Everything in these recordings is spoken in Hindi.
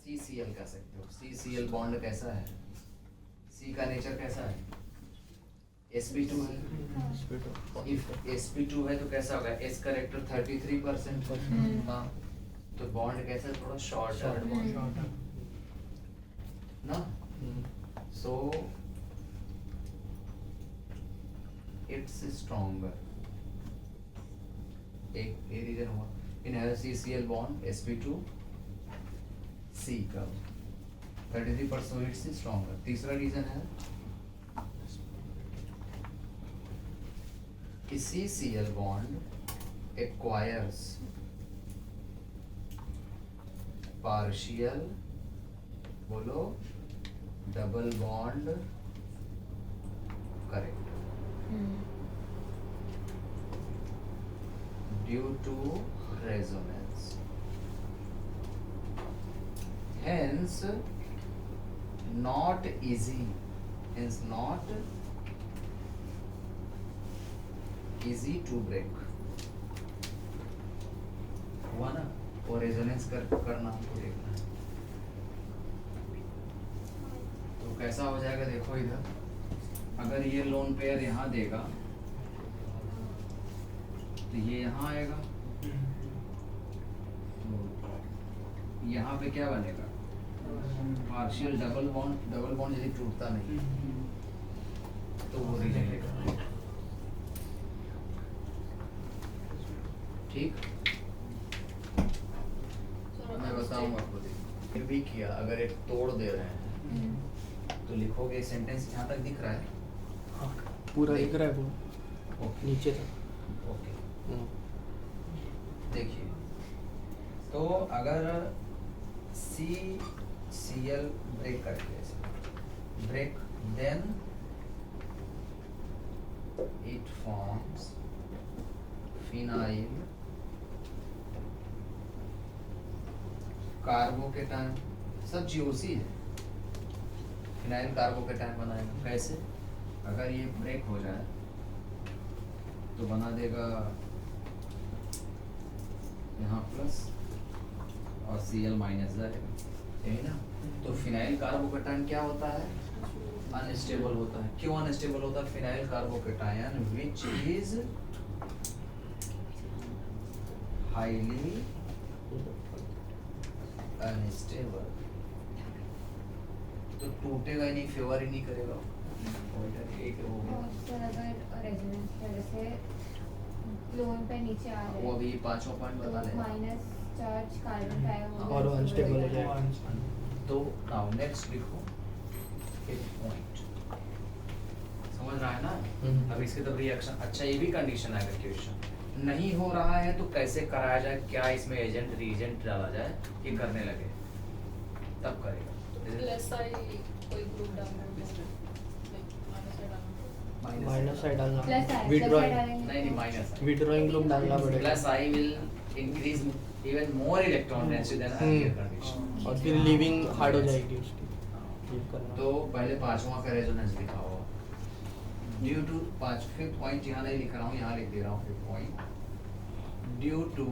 CCl कह सकते हो। CCl बॉन्ड कैसा है? C का नेचर कैसा है? sp2 है। इफ sp2 है तो कैसा होगा? S करेक्टर 33% हाँ, तो बॉन्ड कैसा? थोड़ा शॉर्ट ना, so it's stronger। एक ये रीजन हुआ। इन CCl बॉन्ड sp2 C का 33% इट्स स्ट्रॉन्गर। तीसरा रीजन है कि CCl बॉन्ड एक्वायर्स पार्शियल बोलो double bond correct due to resonance, hence not easy to break। हुआ ना? और रेजोनेंस करना हमको देखना है। तो कैसा हो जाएगा देखो इधर, अगर ये लोन पेयर यहाँ देगा तो ये यहाँ आएगा, यहाँ पे क्या बनेगा? पार्शियल डबल बॉन्ड यदि टूटता नहीं तो वो रीजन लेगा। ठीक, मैं बताऊंगा आपको। फिर भी किया, अगर एक तोड़ दे रहे हैं तो लिखोगे सेंटेंस यहाँ तक दिख रहा है? हाँ, पूरा दिख रहा है वो। ओके, नीचे तक। ओके, देखिए तो अगर CCl ब्रेक करके ऐसे break, then it forms phenyl carbocation. सब GOC है, फिनाइल कार्बोकेटायन बनाएगा। कैसे? अगर ये ब्रेक हो जाए तो बना देगा यहाँ प्लस और Cl माइनस जाएगा, यही ना? तो फिनाइल कार्बोकेटायन क्या होता है? अनस्टेबल होता है। क्यों अनस्टेबल होता है phenyl carbocation? Which is highly unstable. तो टूटेगा ही नहीं, फेवर ही नहीं करेगा। एक होगा अगर रेजोनेंस की वजह से लोन पे नीचे आ रहे वो अभी पांचवा पॉइंट बता तो ले माइनस चार्ज कार्बन का आया और अनस्टेबल हो जाएगा। तो नाउ नेक्स्ट लिखो एक पॉइंट। समझ रहा है ना? अब इसके तब रिएक्शन। अच्छा, ये भी कंडीशन आएगा क्वेश्चन, नहीं हो रहा है तो कैसे कराया जाए, क्या इसमें एजेंट रीजेंट डाला जाए कि करने लगे, तब करेगा। कोई ग्रुप डालना है माइनस आई डालना, प्लस आई विड्रॉइंग नहीं माइनस विड्रॉइंग ग्रुप डालना पड़ेगा। Plus I will increase even more electron density than earlier condition, और फिर लीविंग हार्ड हो जाएगी उसकी। लीव करना तो पहले पांचवा का रेजोनेंस लिखा हुआ ड्यू टू फिफ्थ पॉइंट यहाँ नहीं लिख रहा हूँ, यहाँ लिख दे रहा हूँ फिफ्थ पॉइंट। ड्यू टू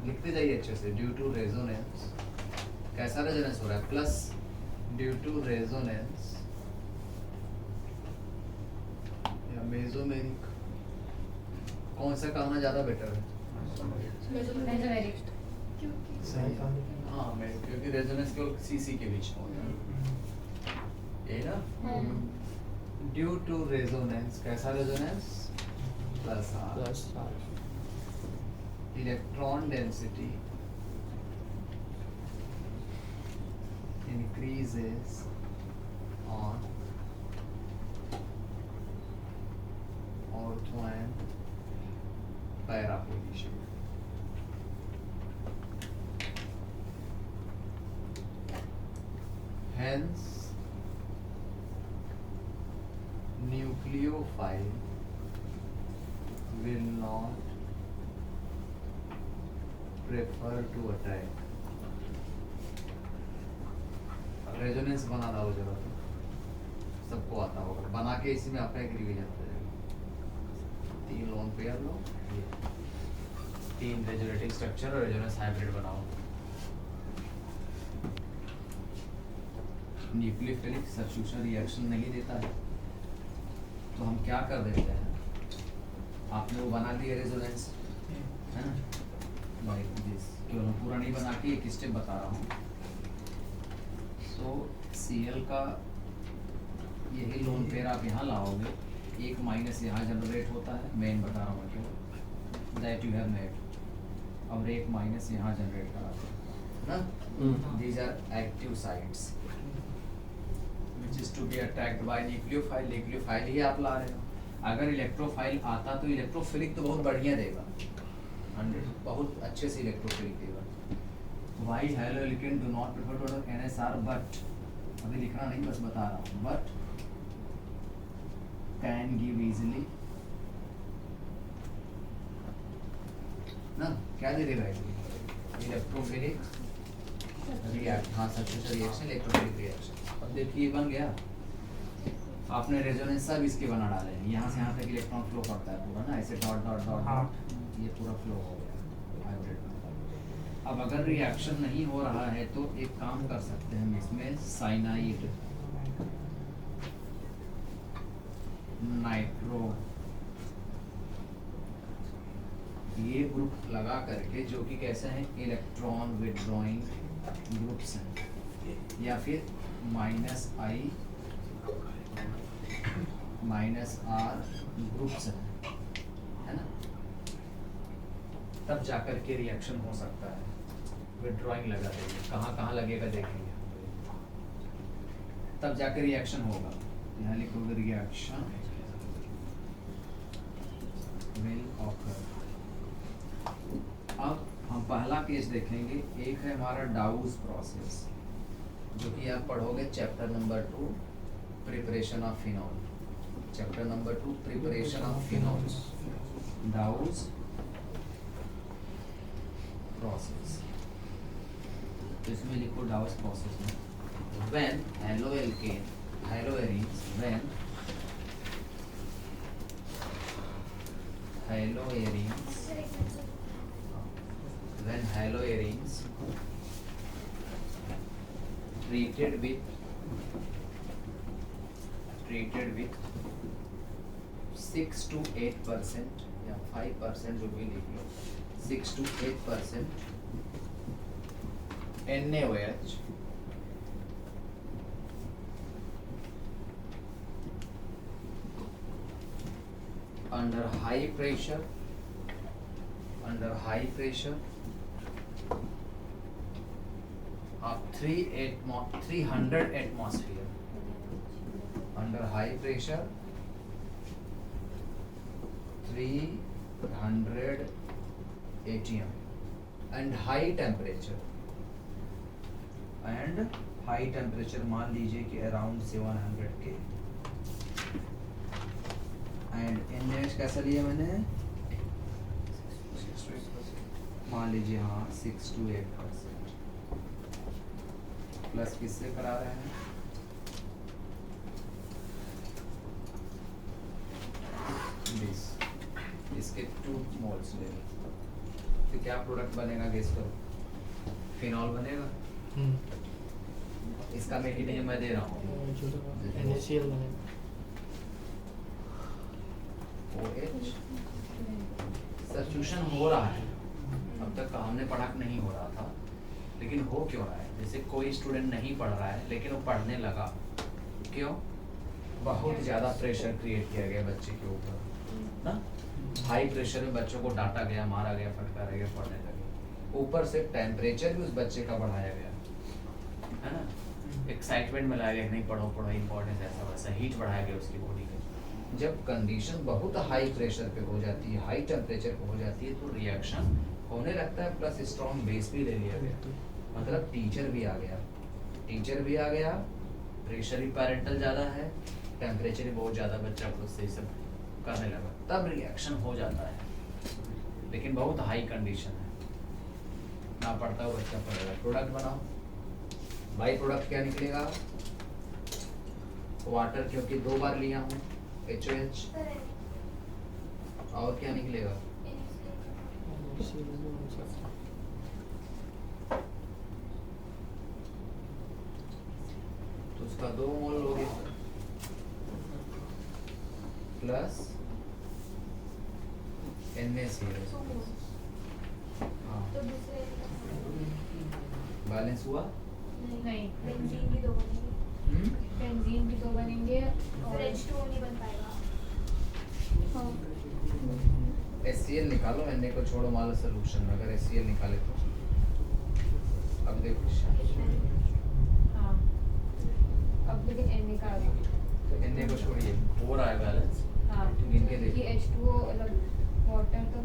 लिखते जाइए अच्छे से। ड्यू टू रेजोनेंस, कैसा रेजोनेंस हो रहा है? प्लस ड्यू टू रेजोनेंस या मेसोमेरिक, कौन सा कहना ज्यादा बेटर है? मेसोमेरिक। सही है। हाँ, क्योंकि रेजोनेंस केवल CC के बीच में होता है, यही ना? ड्यू टू रेजोनेंस, कैसा resonance? Plus R, electron density increases on ortho and para position। Hence nucleophile will not prefer to attack। Resonance बना डालो जरा, तो सबको आता होगा, बना के इसी में आपका एक रिवीजन हो जाएगा। 3 लोन पेयर लो, ये 3 रेजोनेटिंग स्ट्रक्चर और रेजोनेंस हाइब्रिड बनाओ। न्यूक्लियोफिलिक सब्स्टिट्यूशन रिएक्शन नहीं देता है, तो हम क्या कर देते हैं, आपने वो बना दिया रेजोनेंस, है ना, लाइक दिस, केवल हम पूरा नहीं बना के एक स्टेप बता रहा हूँ। सो Cl का यही लोन पेयर आप यहाँ लाओगे, एक माइनस यहाँ जनरेट होता है, मेन बता रहा हूँ केवल, दैट यू हैव मेड, और एक माइनस यहाँ जनरेट करा ना, these are active sites which is to be attacked by nucleophile। nucleophile ही आप ला रहे हो, अगर इलेक्ट्रोफाइल आता तो इलेक्ट्रोफिलिक तो बहुत बढ़िया देगा, 100 बहुत अच्छे से इलेक्ट्रोफिलिक देगा। Why haloalkane do not prefer to NSR, but अभी लिखना नहीं, बस बता रहा हूँ, बट कैन गिव इजीली ना, क्या दे देगा इलेक्ट्रोफिलिक रिएक्ट, हाँ सब्स्टिट्यूशन रिएक्शन, इलेक्ट्रोफिलिक रिएक्शन। अब देखिए बन गया, आपने रेजोनेंस सब इसके बना डाले हैं, यहाँ से यहाँ तक इलेक्ट्रॉन फ्लो करता है पूरा ना, ऐसे डॉट डॉट डॉट डॉट, ये पूरा फ्लो हो गया हाइब्रिड में। अब अगर रिएक्शन नहीं हो रहा है तो एक काम कर सकते हैं हम इसमें, साइनाइड नाइट्रो ये ग्रुप लगा करके, जो कि कैसे हैं, इलेक्ट्रॉन विड्रॉइंग ग्रुप्स हैं, या फिर -I -R ग्रुप्स हैं, है ना, तब जाकर के रिएक्शन हो सकता है। विड्रॉइंग लगा देंगे, कहाँ कहाँ लगेगा देखेंगे, तब जाकर रिएक्शन होगा। यहाँ लिखोगे रिएक्शन विल ऑकर। अब हम पहला केस देखेंगे, एक है हमारा डाउस प्रोसेस, जो कि आप पढ़ोगे chapter number 2 preparation of phenol, chapter number 2 preparation of phenols, डाउस process. तो इसमें लिखो डाउस प्रोसेस में, when haloalkane haloarenes, when haloarenes when haloarenes treated with 6 to 8% या 5% जो भी लिख लो, 6 to 8% NaOH under high pressure of 300 atmosphere, under high pressure 300 atm and high temperature मान लीजिए कि अराउंड 700 K, एंड NaOH कैसा लिया मैंने, मान लीजिए हाँ 6 to 8%, प्लस किससे करा रहे हैं, इसके 2 मोल्स ले लो, तो क्या प्रोडक्ट बनेगा, गेस करो, फिनॉल बनेगा। इसका मैग्नीशियम मैं दे रहा हूँ, NaCl बनेगा, OH सब्स्टिट्यूशन हो रहा है, अब तक का हमने पढ़ा कि नहीं हो रहा था, लेकिन हो क्यों रहा है, जैसे कोई स्टूडेंट नहीं पढ़ रहा है लेकिन वो पढ़ने लगा, क्यों, बहुत ज़्यादा प्रेशर क्रिएट किया गया बच्चे के ऊपर ना, हाई प्रेशर में बच्चों को डांटा गया, मारा गया, फटकारा गया, पढ़ने लगे, ऊपर से टेम्परेचर भी उस बच्चे का बढ़ाया गया, है ना, एक्साइटमेंट में लाया गया, नहीं पढ़ो पढ़ो इंपॉर्टेंस, ऐसा वैसा हीट बढ़ाया गया उसकी बॉडी का। जब कंडीशन बहुत हाई प्रेशर पे हो जाती है, हाई टेम्परेचर पे हो जाती है, तो रिएक्शन होने लगता है, प्लस स्ट्रॉन्ग बेस भी ले लिया गया, मतलब टीचर भी आ गया, प्रेशर भी पैरेंटल ज़्यादा है, टेम्परेचर भी बहुत ज़्यादा, बच्चा खुद से सब करने लगा, तब रिएक्शन हो जाता है, लेकिन बहुत हाई कंडीशन है, ना पढ़ता हुआ बच्चा पढ़ेगा। प्रोडक्ट बनाओ, बाई प्रोडक्ट क्या निकलेगा, वाटर, क्योंकि 2 बार लिया हूँ, HOH, और क्या निकलेगा, तो उसका 2 मोल लोगे प्लस NaCl। हाँ तो दूसरे बैलेंस हुआ। नहीं, बेंजीन भी 2 बनेंगे। बेंजीन भी 2 बनेंगे और H2O नहीं बन पाएगा। हाँ। HCl निकालो, Na को छोड़ो मान लो सोल्यूशन में, अगर HCl निकाले तो अब देखो हाँ। अब लेकिन Na का आ गया। तो Na को छोड़िए, हो रहा है बैलेंस। हाँ। गिन के देखो। ये H2O अलग वाटर तो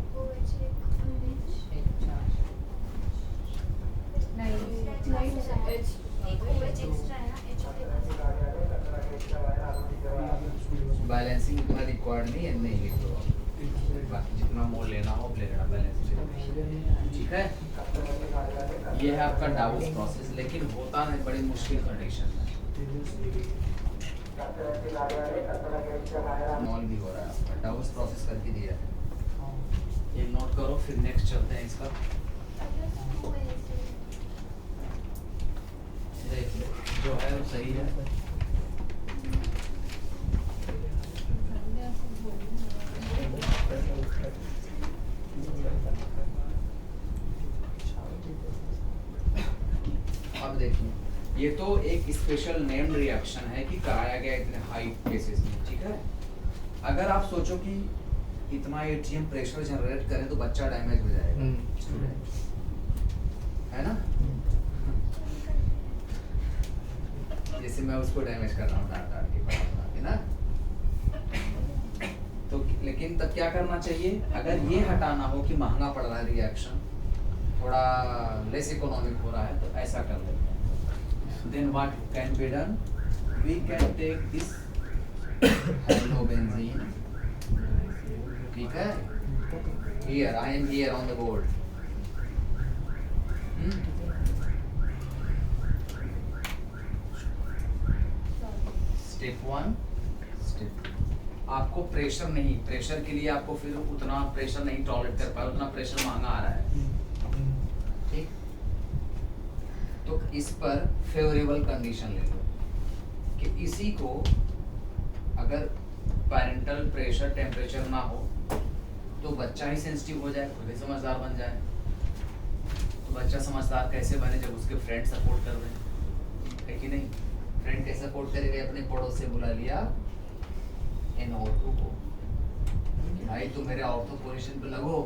बैलेंसिंग इतना रिक्वायर्ड नहीं है, नहीं लिख दो, बाकी जितना मोल लेना हो ले लेना बैलेंसिंग। ठीक है, ये है आपका डाउस प्रोसेस, लेकिन होता नहीं, बड़ी मुश्किल कंडीशन है। मॉल भी हो रहा है आपका, डाउस प्रोसेस करके दिया है, ये नोट करो, फिर नेक्स्ट चलते हैं इसका। देख लो, जो है वो सही है। अब देखिए, ये तो एक स्पेशल नेम्ड रिएक्शन है कि कराया गया इतने हाई केसेस में, ठीक है। अगर आप सोचो कि इतना एटीएम प्रेशर जनरेट करें तो बच्चा डैमेज हो जाएगा, है ना। जैसे मैं उसको डैमेज कर रहा हूँ डांट डांट के बड़ा के ना, तो लेकिन तब क्या करना चाहिए, अगर ये हटाना हो कि महंगा पड़ रहा है रिएक्शन, थोड़ा लेस इकोनॉमिक हो रहा है, तो ऐसा कर लेते हैं। Then what can be done? We can take this halobenzene, ठीक है, here I am here on the board. Step 1, step 2, आपको प्रेशर नहीं, प्रेशर के लिए आपको फिर उतना प्रेशर नहीं टॉलरेट कर पाए, उतना प्रेशर महंगा आ रहा है, ठीक। तो इस पर फेवरेबल कंडीशन ले लो कि इसी को अगर पेरेंटल प्रेशर टेम्परेचर ना हो तो बच्चा ही सेंसिटिव हो जाए, खुद ही समझदार बन जाए। तो बच्चा समझदार कैसे बने, जब उसके फ्रेंड सपोर्ट कर रहे हैं, है कि नहीं। फ्रेंड कैसे सपोर्ट करेंगे, अपने पड़ोस से बुला लिया NO2 को कि भाई तुम मेरे ऑर्थो पोजीशन पे लगो,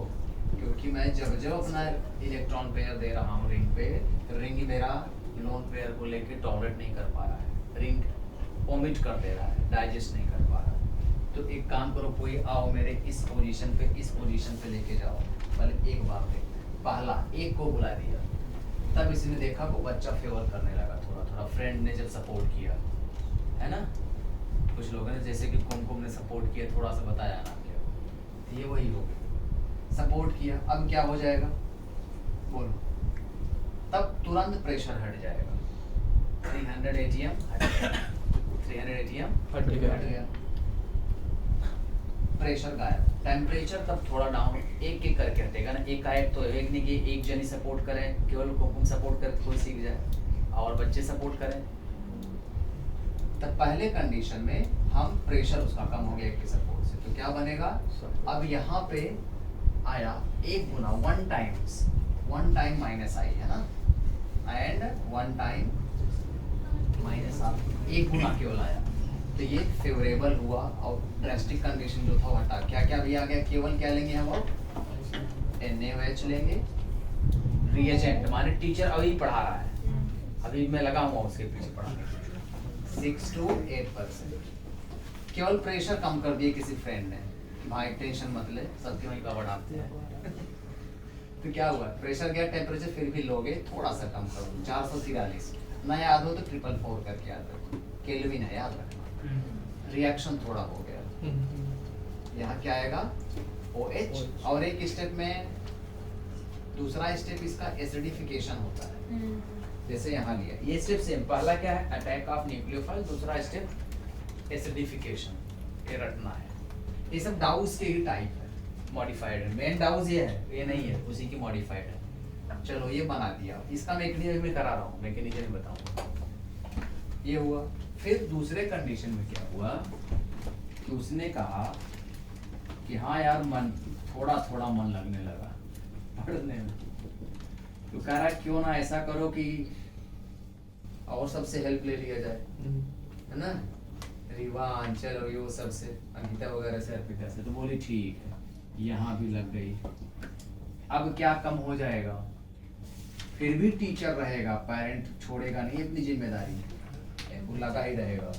क्योंकि मैं जब जब अपना इलेक्ट्रॉन पेयर दे रहा हूँ रिंग पे, रिंग मेरा लोन पेयर को लेके टॉलरेट नहीं कर पा रहा है, रिंग ओमिट कर दे रहा है, डाइजेस्ट नहीं कर पा रहा है। तो एक काम करो, कोई आओ मेरे इस पोजीशन पे लेके जाओ, पहले एक बार पे पहला एक को बुला दिया, तब इसने देखा वो बच्चा फेवर करने लगा, थोड़ा थोड़ा फ्रेंड ने जब सपोर्ट किया, है ना। कुछ लोगों ने जैसे कि कुमकुम ने सपोर्ट किया, थोड़ा सा बताया ना क्या, तो ये वही हो गया, सपोर्ट किया। अब क्या हो जाएगा बोलो, तब तुरंत प्रेशर हट जाएगा, 300 ATM हट गया, प्रेशर गायब, टेम्परेचर तब थोड़ा डाउन, एक एक करके हटेगा ना, एक आए तो एक नहीं कि एक जनी सपोर्ट करें, केवल कुमकुम सपोर्ट करे कोई सीख जाए और बच्चे सपोर्ट करें। तब पहले कंडीशन में हम प्रेशर उसका कम हो गया एक के सपोर्ट से, तो क्या बनेगा, अब यहाँ पे आया एक गुना, वन टाइम माइनस आई है ना, एंड वन टाइम माइनस आ, एक गुना केवल आया, तो ये फेवरेबल हुआ। और ड्रास्टिक कंडीशन जो था हटा, क्या क्या भी आ गया, केवल क्या लेंगे हम अब NaOH लेंगे, रिएजेंट माने टीचर अभी पढ़ा रहा है, अभी मैं लगा हुआ उसके पीछे पढ़ाने, 6 to 8%, केवल प्रेशर कम कर दिए किसी फ्रेंड ने, भाई टेंशन मत ले, सबके वहीं कवर आते हैं। तो क्या हुआ, प्रेशर गया, टेम्परेचर फिर भी लोगे, थोड़ा सा कम करो, 443 ना याद हो तो 444 करके याद रखो, केल्विन है याद रखना, रिएक्शन थोड़ा हो गया। यहाँ क्या आएगा OH, और एक स्टेप में, दूसरा स्टेप इसका एसिडिफिकेशन होता है, जैसे यहाँ लिया, ये स्टेप सेम, पहला क्या है अटैक ऑफ न्यूक्लियोफाइल, दूसरा स्टेप एसिडिफिकेशन, ये रटना है। ये सब डाउस के ही टाइप है, मॉडिफाइड है, मेन डाउस ये है, ये नहीं है, उसी की मॉडिफाइड है। चलो ये बना दिया, इसका मैकेनिज्म में करा रहा हूँ, मैकेनिज्म में बताऊंगा। ये हुआ, फिर दूसरे कंडीशन में क्या हुआ कि उसने कहा कि हाँ यार मन थोड़ा थोड़ा मन लगने लगा पढ़ने में, तो कह रहा है क्यों ना ऐसा करो कि और सबसे हेल्प ले लिया जाए, है ना, रीवा, आंचल और ये वो सबसे, अंकिता वगैरह से, अर्पिता से। तो बोली ठीक है, यहाँ भी लग गई। अब क्या कम हो जाएगा, फिर भी टीचर रहेगा, पेरेंट छोड़ेगा नहीं अपनी जिम्मेदारी, वो लगा ही रहेगा।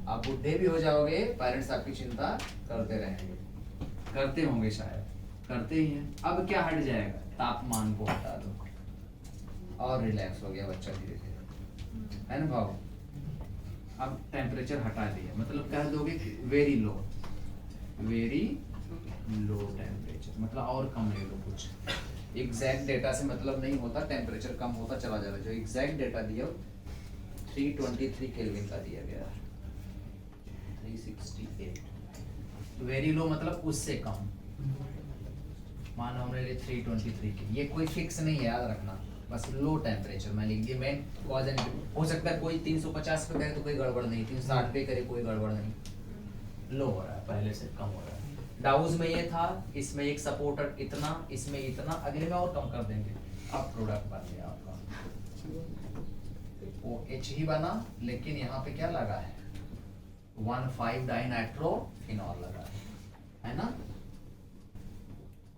आप बुढ़े भी हो जाओगे, पेरेंट्स आपकी चिंता करते रहेंगे, करते होंगे शायद, करते ही हैं। अब क्या हट जाएगा, तापमान को हटा दो और रिलैक्स हो गया बच्चा धीरे धीरे, है ना भाव। अब टेम्परेचर हटा दिया, मतलब कह दोगे कि वेरी लो टेम्परेचर, मतलब और कम ले लो कुछ। एग्जैक्ट डेटा से मतलब नहीं होता, टेम्परेचर कम होता चला जाएगा। जो एग्जैक्ट डेटा दिया 323 केल्विन का दिया गया, 368। तो वेरी लो मतलब उससे कम, माना हमने लिए 323 के, ये कोई फिक्स नहीं है, याद रखना, बस लो टेम्परेचर मैं लिख दिया। मैं कॉज एंड, हो सकता है कोई 350 पे करे तो कोई गड़बड़ नहीं, 360 पे करे कोई गड़बड़ नहीं, लो हो रहा है, पहले से कम हो रहा है। डाउज में ये था, इसमें एक सपोर्टर इतना, इसमें इतना, अगले में और कम कर देंगे। अब प्रोडक्ट बन गया आपका, वो H ही बना, लेकिन यहाँ पे क्या लगा है, 1,5-डाइनाइट्रोफिनॉल लगा है ना।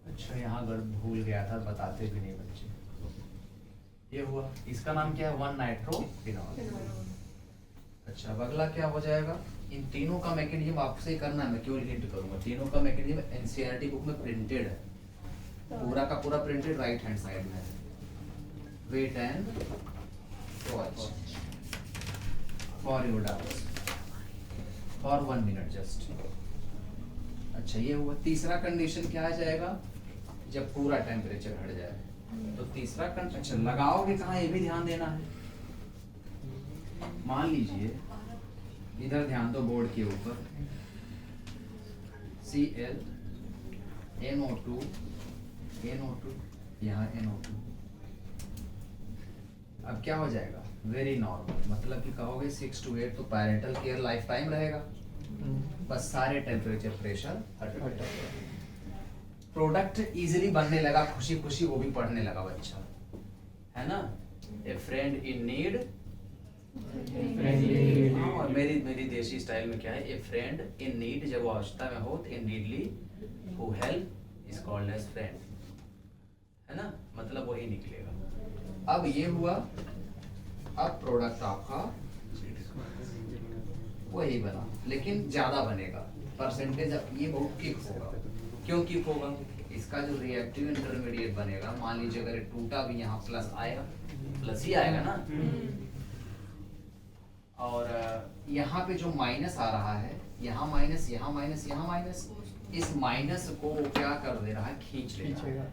अच्छा यहाँ भूल गया था, बताते भी नहीं बच्चे। ये हुआ, इसका नाम क्या है, 1-नाइट्रोफिनॉल। अच्छा अब अगला क्या हो जाएगा, इन तीनों का मैकेनिज्म आपसे करना है, मैं क्यों हिंट करूंगा। तीनों का मैकेनिज्म एनसीईआरटी बुक में प्रिंटेड है, पूरा का पूरा प्रिंटेड, राइट हैंड साइड में। Wait and watch for your doubts for 1 minute just. अच्छा ये हुआ। तीसरा कंडीशन क्या आ जाएगा, जब पूरा टेम्परेचर हट जाए। तो तीसरा कंडीशन लगाओगे कहाँ, ये भी ध्यान देना है। मान लीजिए इधर ध्यान दो, बोर्ड के ऊपर Cl NO2 यहाँ NO2। अब क्या हो जाएगा, वेरी नॉर्मल, मतलब कि कहोगे 6 to 8 तो पैरेंटल केयर लाइफ टाइम रहेगा, बस सारे टेम्परेचर प्रेशर हट जाएगा। प्रोडक्ट इजीली बनने लगा, खुशी खुशी वो भी पढ़ने लगा बच्चा, है ना। ए फ्रेंड इन नीड, और मेरी देसी स्टाइल में क्या है, ए फ्रेंड इन नीड, जब वो आवश्यकता में हो, तो in needy who help is called as friend, है ना, मतलब वही निकलेगा। अब ये हुआ, अब प्रोडक्ट आपका वही बना, लेकिन ज्यादा बनेगा, परसेंटेज ये बहुत किक होगा। क्यों किक होगा, इसका जो रिएक्टिव इंटरमीडिएट बनेगा, मान लीजिए अगर टूटा भी यहाँ प्लस आएगा, प्लस ही आएगा ना, और यहाँ पे जो माइनस आ रहा है, यहाँ माइनस, यहाँ माइनस, यहाँ माइनस, इस माइनस को क्या कर दे रहा है, खींच लेगा।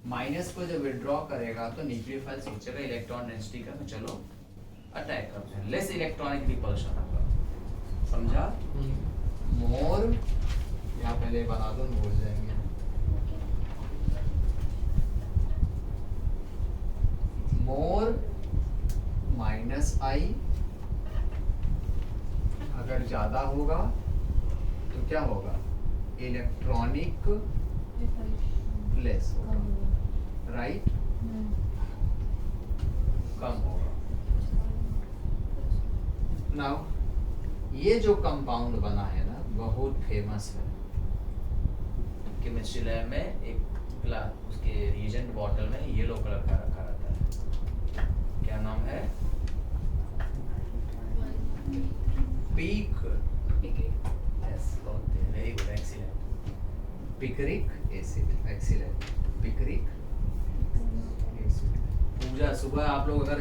माइनस को जब विड्रॉ करेगा तो न्यूक्लियोफाइल सोचेगा इलेक्ट्रॉन डेंसिटी का, चलो अटैक करते हैं, लेस इलेक्ट्रॉनिक रिपल्शन होगा, समझा। मोर यहाँ पहले बना दो, भूल जाएंगे। मोर माइनस आई, अगर ज्यादा होगा तो क्या होगा, इलेक्ट्रॉनिक लेस होगा, राइट, कम होगा। नाउ ये जो कंपाउंड बना है ना, बहुत फेमस है केमिस्ट्री लैब में। एक ग्लास उसके रिएजेंट बॉटल में येलो कलर का रखा रहता है, क्या नाम है, peak, yes, very good, excellent, picric acid, excellent, picric acid. Pooja सुबह आप लोग अगर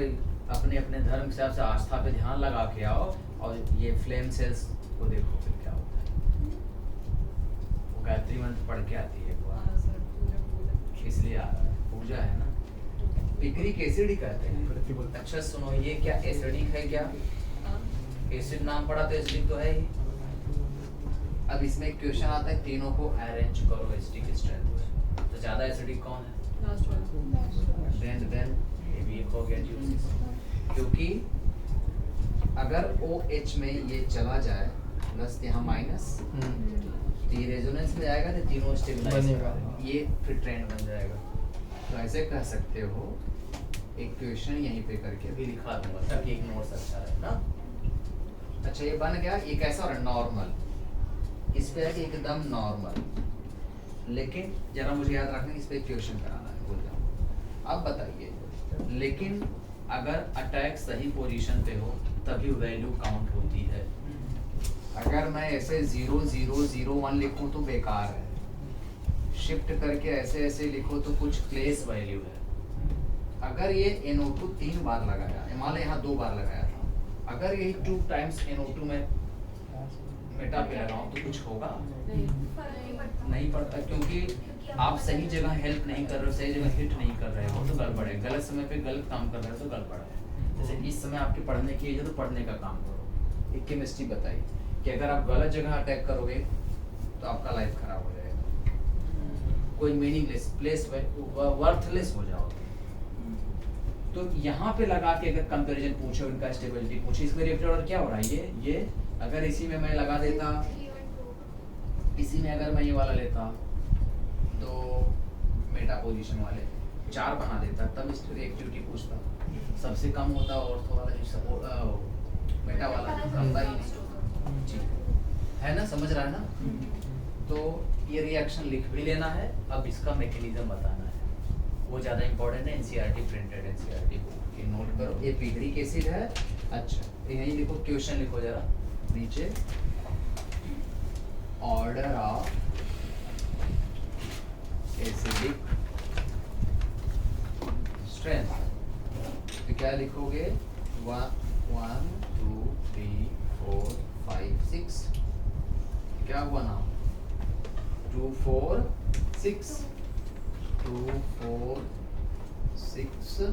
अपने अपने धर्म के हिसाब से आस्था पे ध्यान लगा के आओ, और ये फ्लेम सेल्स को देखो फिर क्या होता है। वो गायत्री मंत्र पढ़ के आती है, इसलिए आ रहा है, पूजा है ना। पिकरिक एसिड ही कहते हैं। अच्छा सुनो, ये क्या एसिडिक है क्या, एसिड नाम पड़ा तो एसिडिक तो है ही। अब इसमें एक क्वेश्चन आता है, तीनों को अरेंज करो एसिडिक स्ट्रेंथ, तो ज्यादा एसिडिक कौन है, देन ये भी एक हो गया, क्योंकि अगर OH में ये चला जाए प्लस यहाँ माइनस, तो ये रेजोनेंस में जाएगा तो तीनों स्टेबलाइज बनेगा। ये फिर ट्रेंड बन जाएगा। तो ऐसे कह सकते हो इक्वेशन यहीं पे करके भी लिखा दूंगा ताकि एक नोट्स अच्छा रहे ना। अच्छा ये बन गया, ये कैसा हो रहा है नॉर्मल, इस पे है कि एकदम नॉर्मल, लेकिन जरा मुझे याद रखना इस पे इक्वेशन कराना है, भूल जाओ। अब बताइए, लेकिन अगर अटैक सही पोजीशन पे हो तभी वैल्यू काउंट होती है। अगर मैं ऐसे 0 0 0 1 लिखूं तो बेकार है, शिफ्ट करके ऐसे ऐसे लिखो तो कुछ प्लेस वैल्यू है। अगर ये NO2 3 बार लगाया, मान लो यहाँ 2 बार लगाया था, अगर यही 2 टाइम्स NO2 में मेटा पे लगाऊं तो कुछ होगा? नहीं पड़ता, क्योंकि आप सही जगह हेल्प नहीं कर रहे हो, सही जगह हिट नहीं कर रहे हो तो गड़बड़ है। गलत समय पे गलत काम कर रहे हो तो गड़बड़ है। जैसे इस समय आपके पढ़ने की एज है तो पढ़ने का काम करो। एक केमिस्ट्री बताई कि अगर आप गलत जगह अटैक करोगे तो आपका लाइफ खराब हो जाएगा, कोई मीनिंगलेस प्लेस वर्थलेस हो जाओगे। तो यहाँ पे लगा के अगर कंपैरिजन पूछे, उनका स्टेबिलिटी पूछे, इसमें रिएक्टर ऑर्डर क्या हो रहा है, ये अगर इसी में मैं लगा देता, इसी में अगर मैं ये वाला लेता तो मेटा पोजीशन वाले 4 बना देता, तब इस रिएक्टिविटी पूछता, सबसे कम होता ऑर्थो वाला जो सपोर्ट मेटा वाला करता ही नहीं। ठीक है ना, समझ रहा है ना। तो ये रिएक्शन लिख भी लेना है, अब इसका मैकेनिज्म बताना है, वो ज़्यादा इंपॉर्टेंट है। एनसीईआरटी प्रिंटेड एनसीईआरटी बुक की नोट करो। ये पिगरिक एसिड है। अच्छा यहीं लिखो, क्वेश्चन लिखो जरा नीचे, ऑर्डर ऑफ एसिडिक स्ट्रेंथ। तो क्या लिखोगे, 1 2 3 4 5 6, क्या हुआ ना, 2 4 6 2 4 6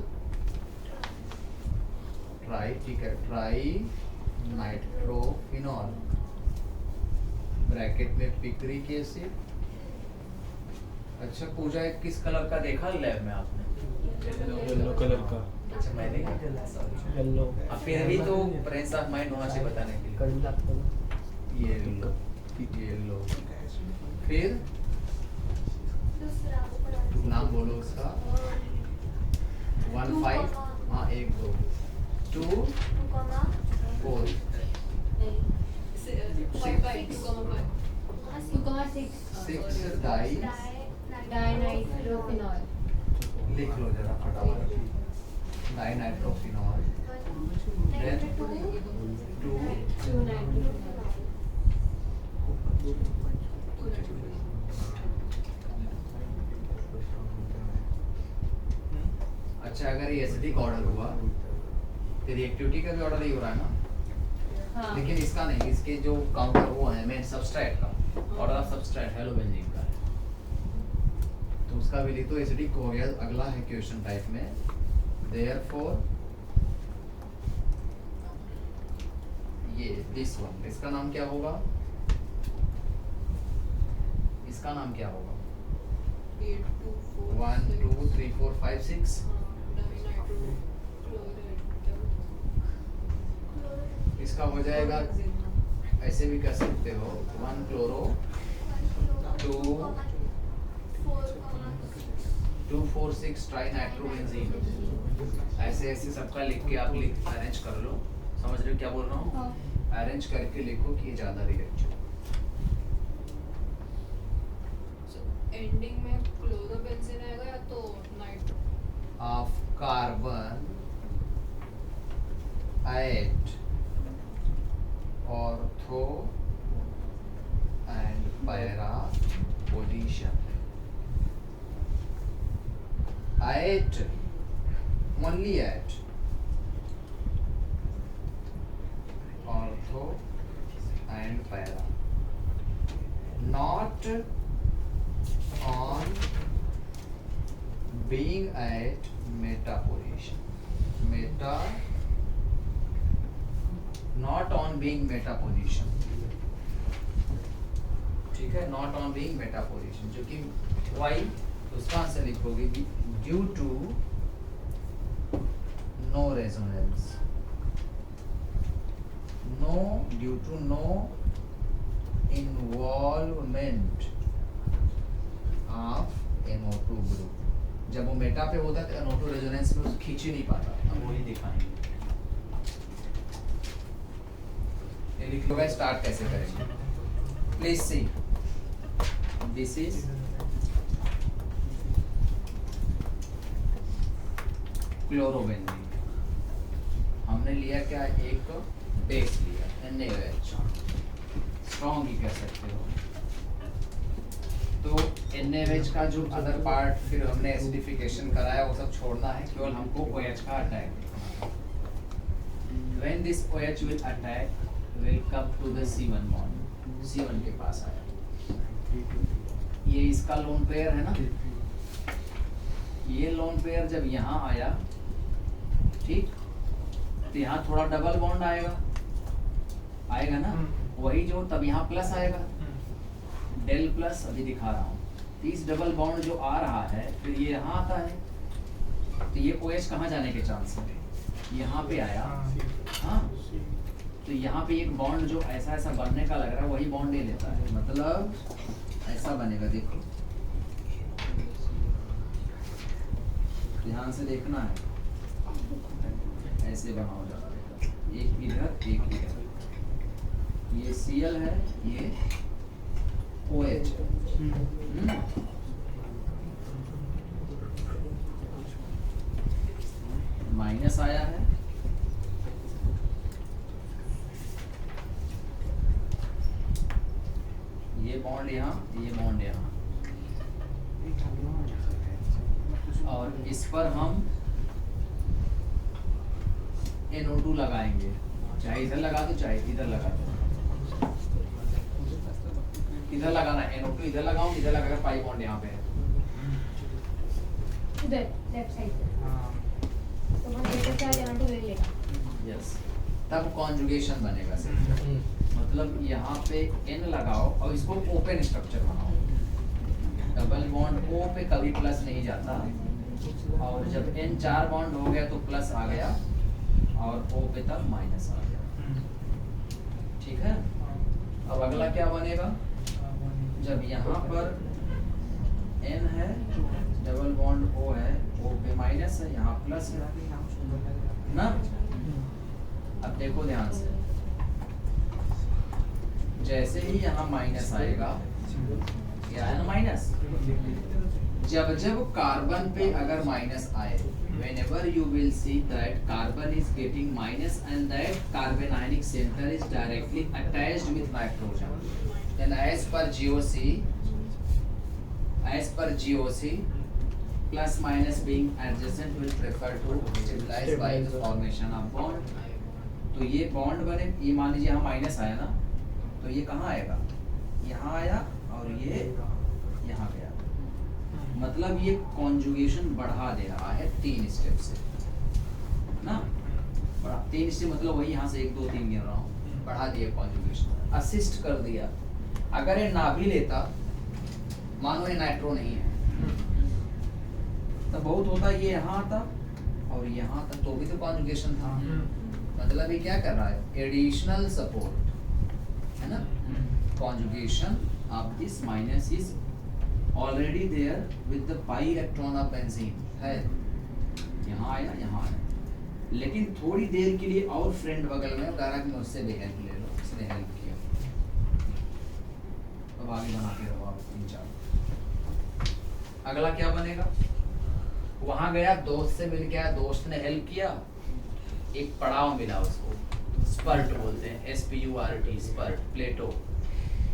ट्राई, ठीक है, ट्राई नाइट्रोफिनॉल, ब्रैकेट में पिक्रिक एसिड। अच्छा पूजा एक किस कलर का देखा लैब में आपने? येलो कलर का। अच्छा मैंने येलो। अब फिर भी तो प्रेजेंस ऑफ माइंड होना चाहिए बताने के लिए। येलो, येलो, फिर नाम बोलो उसका। 1 5, हाँ 1 2 2 4 6 डाई, डाइनाइट्रोफिनॉल। लिख लो जरा फटाफट, डाइनाइट्रोफिनॉल, देन 2 अच्छा अगर ये एसिडिक ऑर्डर हुआ तो रिएक्टिविटी का भी ऑर्डर ही हो रहा है ना। हाँ। लेकिन इसका नहीं, इसके जो काउंटर वो है मेन सबस्ट्रेट का ऑर्डर ऑफ सबस्ट्रेट हेलोबेंजीन का है, तो उसका भी लिख दो। एसिडिक हो गया, अगला है क्वेश्चन टाइप में, देयरफॉर ये दिस वन, इसका नाम क्या होगा, इसका नाम क्या होगा? 1 2 3 4 5 6, इसका हो जाएगा, ऐसे भी कर सकते हो, 1 क्लोरो 2 4 6 ट्राई नाइट्रोबेंजीन। ऐसे ऐसे सबका लिख के आप अरेंज कर लो। समझ रहे हो क्या बोल रहा हूँ? अरेंज करके लिखो कि ये ज्यादा रिएक्टिव। एंडिंग में क्लोरोबेंजीन आएगा या तो nitro of carbon at ortho and para position, at only at ortho and para, not on being at meta position, meta not on being meta position, ठीक है, not on being meta position, जो कि why, तो उसका आंसर लिखोगे due to no resonance, no involvement of NO2 group. जब वो मेटा पे होता है तो NO2 रेजोनेंस में उसको खींच ही नहीं पाता। अब वही दिखाएंगे। ये लिख लो, स्टार्ट कैसे करेंगे। Please see, this is chlorobenzene. हमने लिया क्या, एक बेस लिया NaOH, स्ट्रॉन्ग ही कह सकते हो। तो NaOH का जो अदर पार्ट फिर हमने एसिडिफिकेशन कराया वो सब छोड़ना है, केवल हमको OH का attack. When this OH will attack, will come to the C1 bond, C1 के पास आया। ये इसका लोन पेयर है ना, ये लोन पेयर जब यहाँ आया, ठीक, तो यहाँ थोड़ा डबल बॉन्ड आएगा ना, वही जो तब यहाँ प्लस आएगा, डेल प्लस अभी दिखा रहा हूँ। तो इस डबल बॉन्ड जो आ रहा है फिर ये यहाँ आता है, तो ये OH कहाँ जाने के चांस है, यहाँ पे आया। हाँ, तो यहाँ पे एक बॉन्ड जो ऐसा ऐसा बनने का लग रहा है वही बॉन्ड ले लेता है, मतलब ऐसा बनेगा। देखो ध्यान से देखना है, ऐसे बना हो जाता है, एक इधर एक इधर। ये Cl है, ये OH है। माइनस आया है, ये बॉन्ड यहाँ, ये बॉन्ड यहाँ, और इस पर हम NO2 लगाएंगे, चाहे इधर लगा दो चाहे इधर लगा दो। इधर लगाना है NO2, इधर लगाऊं, इधर लगाकर पाई बॉन्ड यहाँ पे है, उधर लेफ्ट साइड पे। तो वो लेकर क्या जाना तो ले लेगा। यस, तब कॉन्जुगेशन बनेगा सर। मतलब यहाँ पे N लगाओ और इसको ओपन स्ट्रक्चर बनाओ। डबल बॉन्ड O पे कभी प्लस नहीं जाता, और जब N 4 बॉन्ड हो गया तो प्लस आ गया, और O पे तब माइनस आ गया। ठीक है, अब अगला क्या बनेगा, जब यहाँ पर N है, डबल बॉन्ड O है, O पे माइनस है, यहाँ प्लस है ना। अब देखो ध्यान से, जैसे ही यहाँ माइनस आएगा, क्या है ना माइनस, जब जब कार्बन पे अगर माइनस आए, whenever you will see that carbon is getting minus and that carbanionic center is directly attached with nitrogen, then as per GOC plus minus being adjacent will prefer to stabilize by the formation of bond। तो ये बॉन्ड बने, ये मान लीजिए यहाँ माइनस आया ना, तो ये कहाँ आएगा, यहाँ आया, और ये यहाँ गया। मतलब ये कॉन्जुगेशन बढ़ा दे रहा है 3 स्टेप से ना, बढ़ा 3 स्टेप, मतलब वही यहाँ से 1 2 3 गिन रहा हूँ, बढ़ा दिया कॉन्जुगेशन, असिस्ट कर दिया। अगर ये ना भी लेता, मानो ये नाइट्रो नहीं है, तो बहुत होता ये यहाँ आता और यहाँ तक, तो भी तो कॉन्जुगेशन था। मतलब ये क्या कर रहा है, एडिशनल सपोर्ट है ना। Conjugation of this minus is already there with the pi electron of benzene है, यहाँ आया यहाँ आया, लेकिन थोड़ी देर के लिए और फ्रेंड बगल में कहा कि मुझसे भी हेल्प ले लो, उसने हेल्प किया। अब आगे बनाते रहो आप 3-4। अगला क्या बनेगा, वहां गया, दोस्त से मिल गया, दोस्त ने हेल्प किया, एक पड़ाव मिला उसको, स्पर्ट बोलते हैं, SPURT, स्पर्ट, प्लेटो,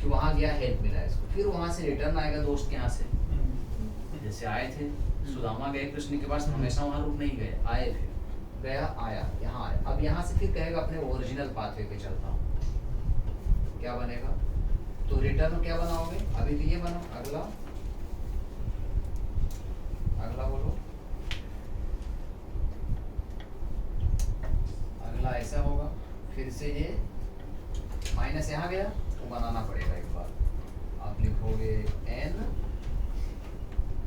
कि वहां गया, हेल्प मिला इसको, फिर वहां से रिटर्न आएगा दोस्त के यहाँ से, जैसे आए थे सुदामा गए कृष्ण के पास, हमेशा वहां रुक नहीं गए, आए थे, गया आया, यहाँ आया, अब यहाँ से फिर कहेगा अपने ओरिजिनल पाथवे पे चलता हूँ, क्या बनेगा, तो रिटर्न क्या बनाओगे, अभी तो ये बनाओ, अगला बोलो, अगला ऐसा होगा, फिर से ये माइनस यहाँ गया, तो बनाना पड़ेगा एक बार, आप लिखोगे N,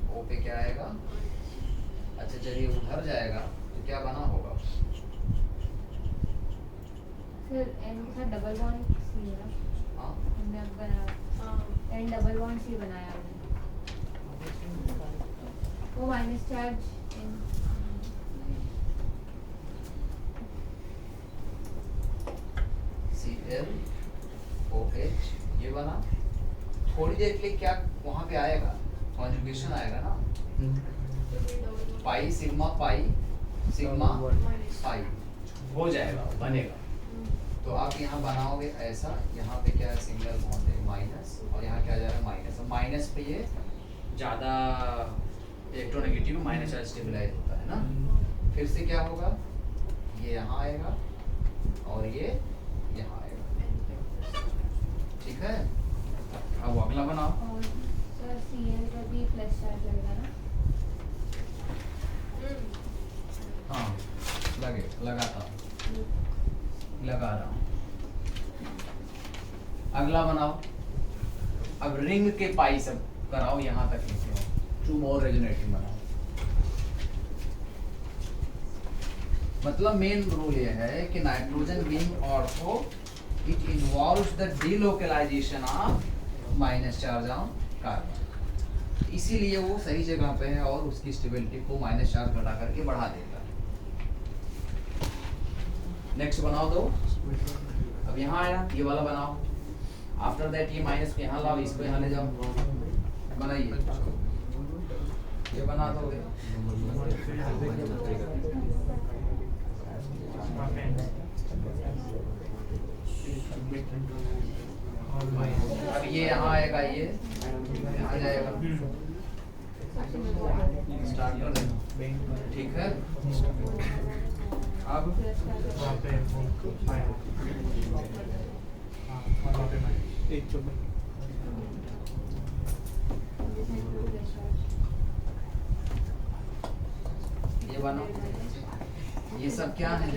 O पे क्या आएगा, अच्छा जब ये उधर जाएगा तो क्या बना होगा, फिर एन के साथ डबल बॉन्ड सी है ना, हाँ हमने अब बनाया हाँ एन डबल बॉन्ड सी बनाया हमने, वो माइनस चार्ज एन। ClOH ये बना। थोड़ी देर के लिए क्या वहाँ पे आएगा, कॉन्जुगेशन आएगा ना, पाई सिग्मा पाई पाई हो जाएगा, बनेगा। तो आप यहाँ बनाओगे ऐसा, यहाँ पे क्या है सिंगल बॉन्ड है माइनस, और यहाँ क्या आ जाएगा माइनस, और माइनस पे ये ज़्यादा इलेक्ट्रोनेगेटिव माइनस चार्ज स्टेबलाइज होता है ना। फिर से क्या होगा, ये यहाँ आएगा और ये यहाँ आएगा, ठीक है। अब अगला बनाओ। और सर Cl का भी प्लस चार्ज लगेगा ना, हाँ लगाता हूँ, लगा रहा हूँ। अगला बनाओ। अब रिंग के पाई सब कराओ, यहाँ तक लेके आओ। 2 more रेजोनेटिंग बनाओ। मतलब मेन रूल ये है कि nitrogen being ortho it involves the delocalisation of minus charge on carbon, इसीलिए वो सही जगह पे है और उसकी स्टेबिलिटी को माइनस चार्ज घटा करके बढ़ा देता है। नेक्स्ट बनाओ दो। अब यहाँ आया, ये वाला बनाओ। आफ्टर दैट ये माइनस को यहाँ लाओ, इसको यहाँ ले जाओ, बनाइए। ये बना दोगे। अब ये यहाँ आएगा, ये यहाँ जाएगा, स्टार्ट कर देना, ठीक है। अब ये बनो। ये सब क्या है,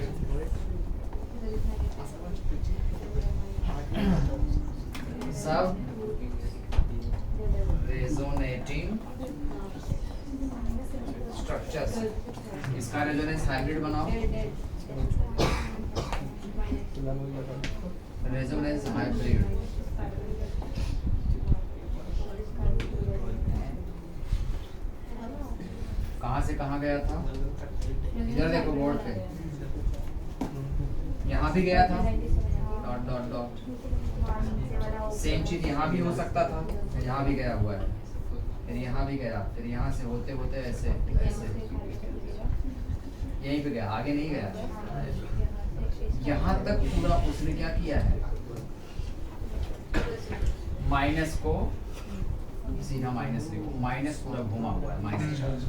सब रेजोनेटिंग स्ट्रक्चर्स। इसका रेजोनेंस हाइब्रिड बनाओ, रेजोनेंस हाइब्रिड। कहाँ से कहाँ गया था, इधर देखो बोर्ड पे, यहाँ भी गया था, डॉट डॉट डॉट। सेम चीज यहाँ भी हो सकता था, यहाँ भी गया हुआ है, फिर यहाँ भी गया, फिर यहाँ से होते होते ऐसे ऐसे यहीं पे गया, आगे नहीं गया। यहाँ तक पूरा उसने क्या किया है, माइनस को सीधा माइनस लिखो, माइनस पूरा घुमा हुआ है माइनस चार्ज।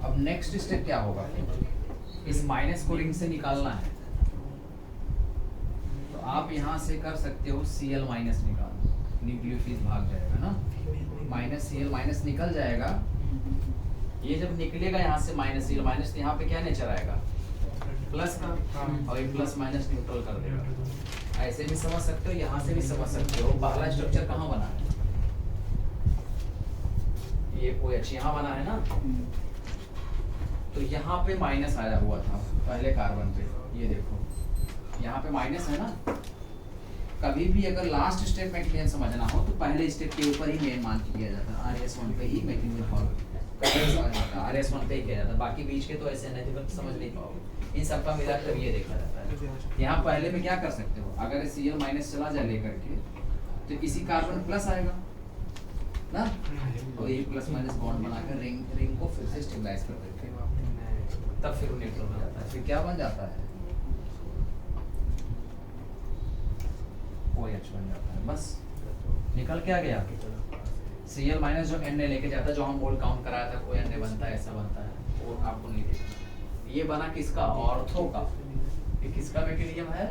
अब नेक्स्ट स्टेप क्या होगा, इस माइनस को रिंग से निकालना है। तो आप यहाँ से कर सकते हो Cl माइनस निकालो, न्यूक्लियोफिल भाग जाएगा ना, माइनस Cl माइनस निकल जाएगा। ये जब निकलेगा यहाँ से माइनस Cl माइनस, यहाँ पे क्या नेचर आएगा, प्लस का, और ये प्लस माइनस न्यूट्रल कर देगा। ऐसे भी समझ सकते हो, यहाँ से भी समझ सकते हो। पहला स्ट्रक्चर कहाँ बना है, ये OH यहाँ बना है ना, तो यहाँ पे माइनस आया हुआ था पहले कार्बन पे, ये देखो यहाँ पे माइनस है ना। कभी भी अगर लास्ट स्टेप में क्लियर समझना हो तो पहले स्टेप के ऊपर ही मेन मान किया जाता है, RS1 पे ही मैक्सिमम फॉर्म RS1 पे ही किया जाता है। बाकी बीच के तो ऐसे नहीं, तो समझ नहीं पाओगे। इन सबका मिलाकर ये देखा जाता है। यहाँ पहले में क्या कर सकते हो, अगर Cl माइनस चला जाए लेकर के, तो इसी कार्बन प्लस आएगा ना, और ये प्लस माइनस बॉन्ड बनाकर रिंग को फिर से स्टेबलाइज कर देते हैं, तब फिर न्यूट्रल हो जाता है। फिर क्या बन जाता है, OH बन जाता है। बस निकल क्या गया, Cl माइनस जो Na लेके जाता है, जो हम मोल काउंट कराया था, कोई Na बनता है, ऐसा बनता है, वो आपको नहीं दिखेगा। ये बना किसका, ऑर्थो का। ये किसका मैकेनिज्म है,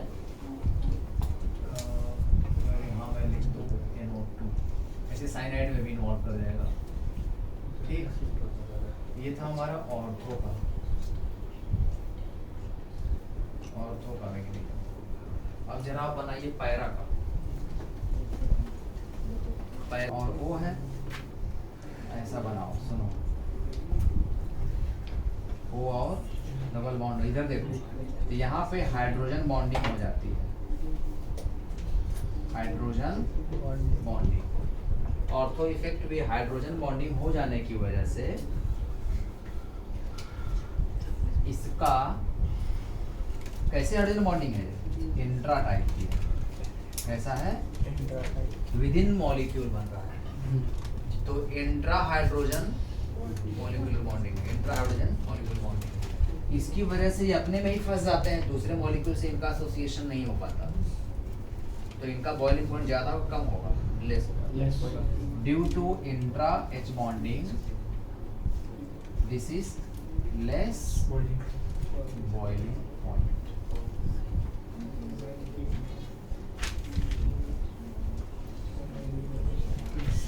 हाँ मैं लिख दूँ NO2, ऐसे साइनाइड में भी इन्वॉल्व कर जाएगा, ठीक। ये था हमारा ऑर्थो का, ऑर्थो का मैकेनिज्म। अब जरा आप बनाइए पैरा का, पैरा और O है, ऐसा बनाओ, सुनो, O और डबल बॉन्ड इधर देखो, तो यहाँ पे हाइड्रोजन बॉन्डिंग हो जाती है, हाइड्रोजन बॉन्डिंग। ऑर्थो इफेक्ट भी हाइड्रोजन बॉन्डिंग हो जाने की वजह से इसका कैसे हाइड्रोजन बॉन्डिंग है, इंट्रा टाइप की है। कैसा है, विद इन मॉलिक्यूल बन रहा है, तो intra hydrogen molecular bonding, intra hydrogen molecular bonding. इसकी वजह से ये अपने में ही फंस जाते हैं, दूसरे मॉलिक्यूल से इनका एसोसिएशन नहीं हो पाता, तो इनका बॉइलिंग पॉइंट ज्यादा और कम होगा, लेस होगा। Due to intra H bonding this is less boiling point.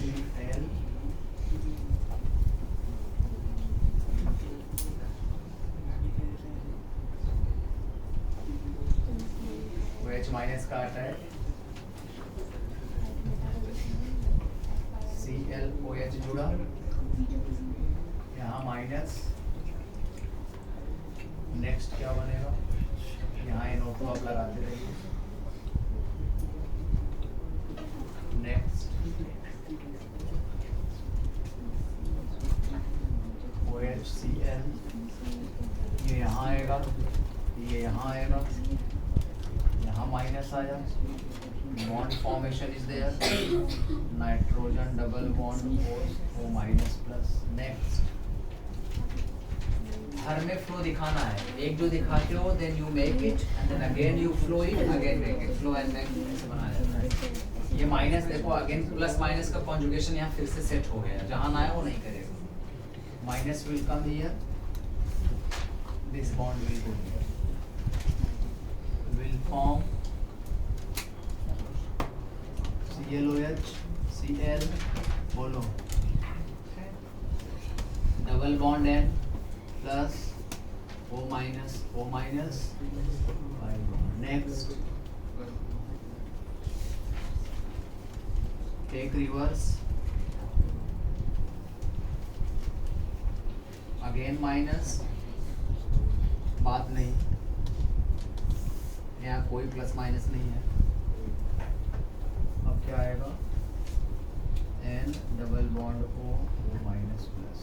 Cl H minus का आता है, ClOH जुड़ा, यहाँ माइनस, नेक्स्ट क्या बनेगा, यहाँ NO2 आप लगाते रहिए, नेक्स्ट OHCl, ये यहाँ आएगा, ये यहाँ आएगा, यहाँ माइनस आया, bond formation is there, nitrogen double bond O minus plus. Next, हर में फ्लो दिखाना है, एक जो दिखाते हो then you make it and then again you flow it, again make it, flow and make, ऐसे बनाया जाता है। ये माइनस देखो, अगेन प्लस माइनस का कॉन्जुगेशन यहाँ फिर से सेट हो गया, जहाँ ना है वो नहीं करेगा। Minus will come here, this bond will go here, will form ClOH, Cl, बोलो, double bond N plus O minus, next take reverse, again minus, बात नहीं, यहाँ कोई प्लस माइनस नहीं है। अब क्या आएगा, N double bond O minus plus.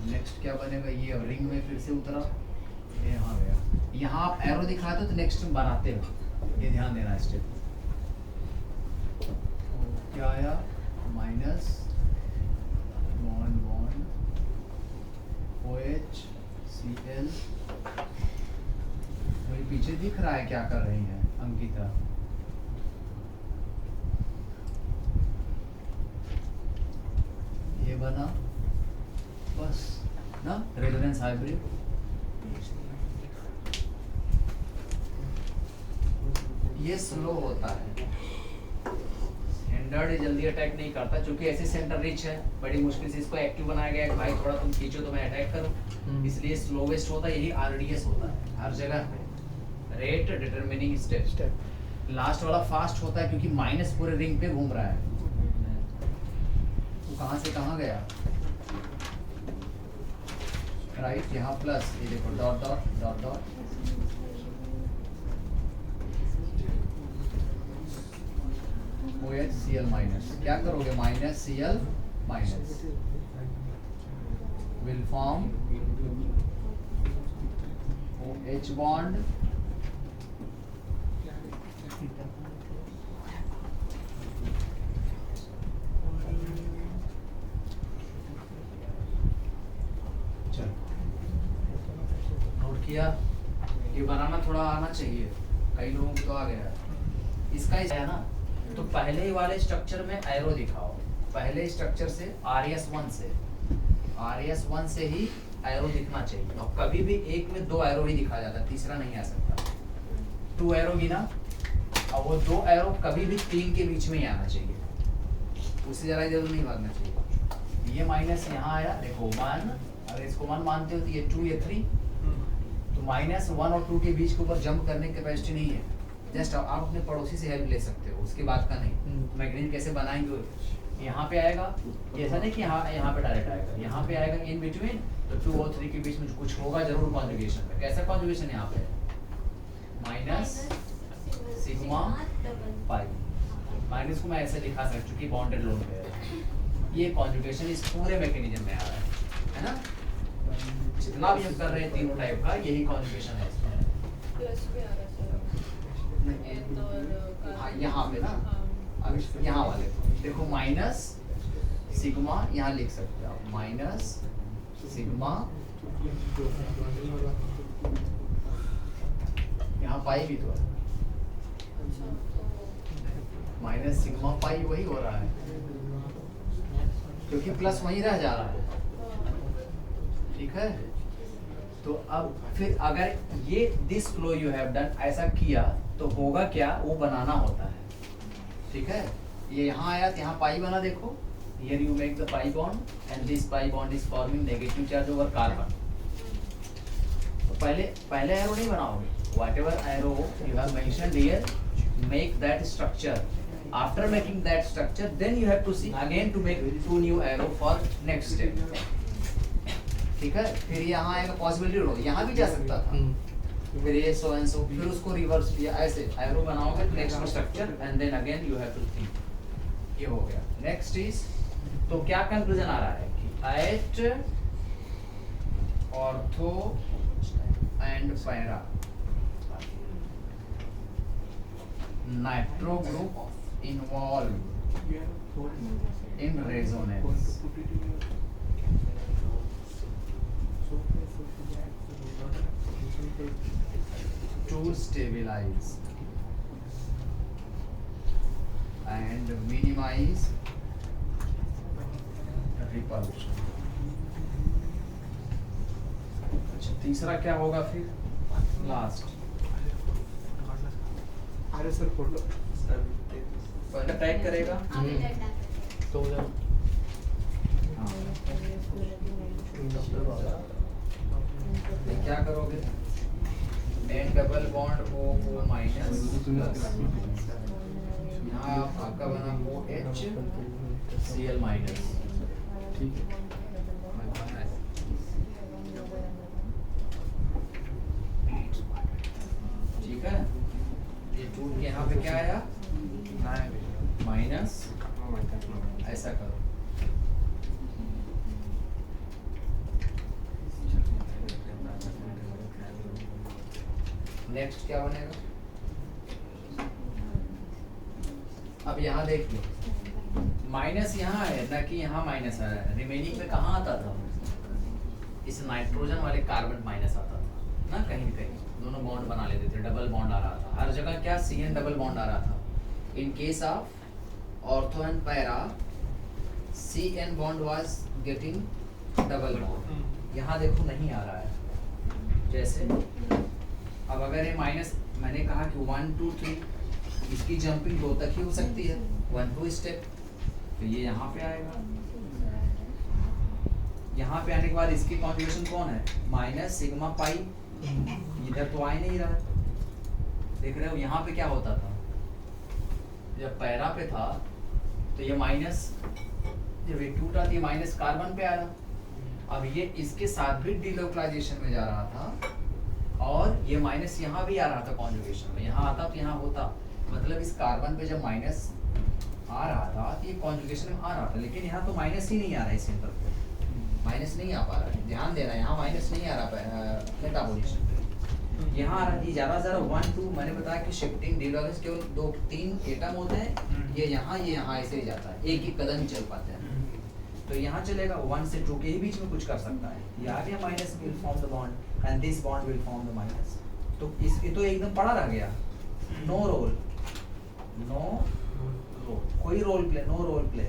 Next क्या बनेगा, ये रिंग में फिर से उतरा, ये यहाँ गया, यहाँ आप एरो दिखाते हो तो नेक्स्ट बनाते हो, ये ध्यान देना स्टेप। क्या आया, माइनस बॉन्ड OH Cl, वही पीछे दिख रहा है क्या कर रही है अंकिता, ये बना बस ना, रेजोनेंस हाइब्रिड। ये स्लो होता है, हिंडर्ड जल्दी अटैक नहीं करता, क्योंकि ऐसे सेंटर रिच है, बड़ी मुश्किल से इसको एक्टिव बनाया गया है कि भाई थोड़ा तुम खींचो तो मैं अटैक करूं, इसलिए स्लोवेस्ट होता है, यही RDS होता है हर जगह पे, रेट डिटरमिनिंग स्टेप। लास्ट वाला फास्ट होता है क्योंकि माइनस पूरे रिंग पे घूम रहा है, तो कहाँ से कहाँ गया, राइट, यहाँ प्लस, ये देखो dot dot dot dot, OH Cl minus, क्या करोगे, minus Cl minus will form OH bond चलो नोट किया, ये बनाना थोड़ा आना चाहिए, कई लोगों को तो आ गया, इसका है ना, तो पहले वाले स्ट्रक्चर में एरो दिखाओ, पहले स्ट्रक्चर से RS1 से ही एरो दिखना चाहिए, और कभी भी एक में 2 एरो ही दिखा जाता, तीसरा नहीं आ सकता। 2 एरो गिना, और वो 2 एरो कभी भी 3 के बीच में ही आना चाहिए, उससे ज़रा इधर नहीं भागना चाहिए। ये माइनस यहाँ आया, देखो 1, अगर इसको 1 मानते हो तो ये 2 ये 3, तो -1 और 2 के बीच के ऊपर जंप करने की कैपेसिटी नहीं है, जस्ट आप अपने पड़ोसी से हेल्प ले सकते हो, उसके बाद का नहीं। मैग्नीज कैसे बनाएंगे यहाँ पे आएगा, ऐसा नहीं कि यहाँ पे डायरेक्ट आएगा, यहाँ पे आएगा इन बिटवीन, तो 2 और 3 के बीच में कुछ होगा जरूर कॉन्जुगेशन में। कैसा कॉन्जुगेशन यहाँ पे? Minus sigma pi. माइनस को मैं ऐसे दिखा सकता हूँ क्योंकि बाउंडेड लोड पे है। ये कॉन्जुगेशन इस पूरे मैकेनिज्म में आ रहा है ना? जितना भी हम कर रहे हैं तीनों टाइप का, यही कॉन्जुगेशन है इसमें। प्लस भी आ रहा है सर एन और हाँ, यहाँ पे ना, अब यहाँ वाले देखो माइनस सिग्मा, यहाँ लिख सकते हो आप माइनस सिग्मा, यहाँ पाई भी तो है, अच्छा तो माइनस सिग्मा पाई वही हो रहा है क्योंकि प्लस वहीं रह जा रहा है। ठीक है, तो अब फिर अगर ये this flow you have done ऐसा किया तो होगा क्या, वो बनाना होता है। ठीक है, ये यहाँ आया तो यहाँ पाई बना, देखो here you make the pi bond and this pi bond is forming negative charge over carbon। तो पहले एरो नहीं बनाओगे, whatever arrow you have mentioned here, make that structure। After making that structure, then you have to see again to make 2 new arrow for next step। ठीक है, फिर यहाँ आएगा पॉसिबिलिटी रो, यहाँ भी जा सकता था, फिर ये सो एंड सो, फिर उसको रिवर्स किया, ऐसे एरो बनाओगे next structure and then again you have to think. ये हो गया। नेक्स्ट इज, तो क्या कंक्लूजन आ रहा है कि at ortho and para nitro group involve in resonance to stabilize and minimize repulsion। अच्छा, तीसरा क्या होगा फिर? लास्ट अरे सर फोटो पहले टाइप करेगा तो क्या करोगे? N double bond O minus, यहाँ आपका बना O H C L minus. ठीक है, ठीक है, ये टूट के यहाँ पे क्या आया? माइनस, ऐसा करो। नेक्स्ट क्या बनेगा? अब यहाँ देख लो, माइनस यहाँ है ना कि यहाँ माइनस है, रिमेनिंग में कहाँ आता था? इस नाइट्रोजन वाले कार्बन माइनस आता था ना, कहीं कहीं दोनों बॉन्ड बना लेते थे, डबल बॉन्ड आ रहा था हर जगह। क्या सी एन डबल बॉन्ड आ रहा था? In case of ortho and para C N bond was getting double bond. यहाँ देखो नहीं आ रहा है। जैसे अब अगर ये माइनस, मैंने कहा कि 1 2 3 इसकी जंपिंग 2 तक ही हो सकती है, 1 2 स्टेप, तो ये यहाँ पे आएगा। यहाँ पे आने के बाद इसकी कॉन्जुगेशन कौन है? माइनस सिग्मा पाई, इधर तो आ ही नहीं रहा है। देख रहे हो यहाँ पे क्या होता था? जब पैरा पे था तो ये माइनस, जब ये टूटा तो ये माइनस कार्बन पे आ रहा। अब ये इसके साथ भी डिलोकलाइजेशन में जा रहा था और ये माइनस यहाँ भी आ रहा था कॉन्जुगेशन में, यहाँ आता तो यहाँ होता, मतलब इस कार्बन पे जब माइनस आ रहा था तो ये कॉन्जुगेशन में आ रहा था, लेकिन यहाँ तो माइनस ही नहीं आ रहा है, इस सेंटर पे माइनस नहीं आ पा रहा है। ध्यान देना, यहाँ माइनस नहीं आ रहा मेटा पोजीशन पे, यहाँ आ रहा है ज़्यादा 1 2। मैंने बताया कि शिफ्टिंग डिलोकलाइजेशन केवल 2 3 एटम होते हैं, ये यहाँ ऐसे ही जाता है, एक ही कदम ही चल पाते हैं। तो यहाँ चलेगा 1 से 2 के ही बीच में कुछ कर सकता है, ये आ गया minus will form the bond and this bond will form the minus. तो इसके तो एकदम पड़ा रह गया, नो रोल, कोई role play, no role play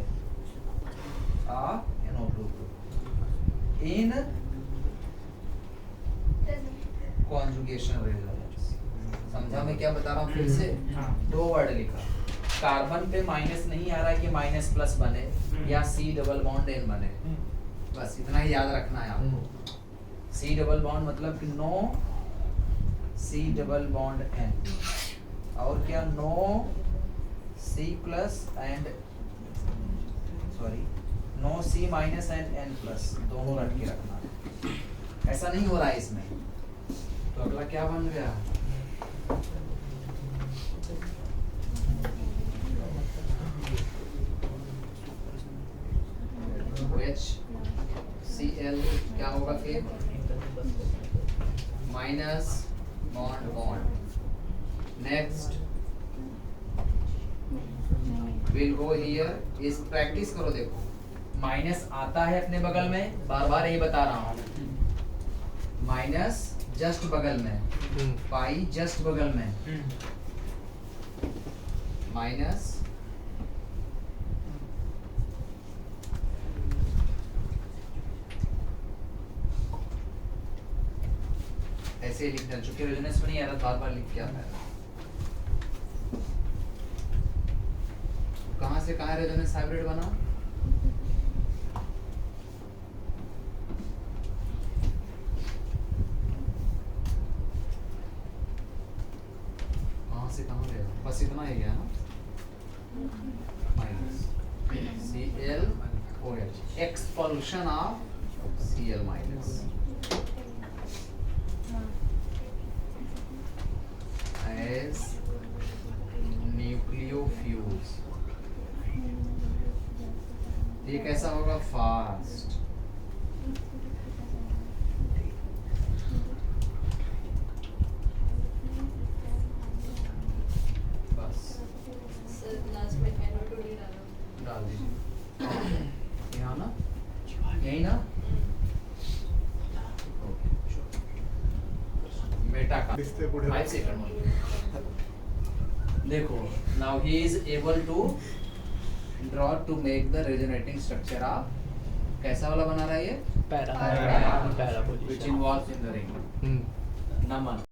in conjugation resonance. समझा मैं क्या बता रहा हूँ? फिर से 2 वर्ड लिखा, कार्बन पे माइनस नहीं आ रहा है कि माइनस प्लस बने या सी डबल बॉन्ड एन बने, बस इतना ही याद रखना है आपको। सी डबल बॉन्ड मतलब कि no C double bond N, और क्या no C plus and sorry no C minus N N plus, दोनों रट के रखना। ऐसा नहीं हो रहा है इसमें, तो अगला क्या बन गया? OH Cl क्या होगा फिर? Minus bond bond. Next will go here. इस प्रैक्टिस करो, देखो माइनस आता है अपने बगल में, बार बार यही बता रहा हूँ, माइनस जस्ट बगल में, पाई जस्ट बगल में, माइनस ऐसे ही लिखना, चूंकि रेजोनेंस में नहीं आ रहा, बार बार लिख के आता है। कहाँ से कहाँ रेजोनेंस हाइब्रिड बना? कहाँ से कहाँ गया? बस इतना ही गया ना, minus ClOH, expulsion of Cl minus as nucleofuels। ये कैसा होगा? फास्ट। बस सर लास्ट में NO2 डालो। डाल दीजिए यहाँ ना, यही ना, बेटा का दिसते पुढे 5 सेकंड। देखो now he is able to draw to make the resonating structure of, कैसा वाला बना रहा है ये? Para which involves in the ring. Naman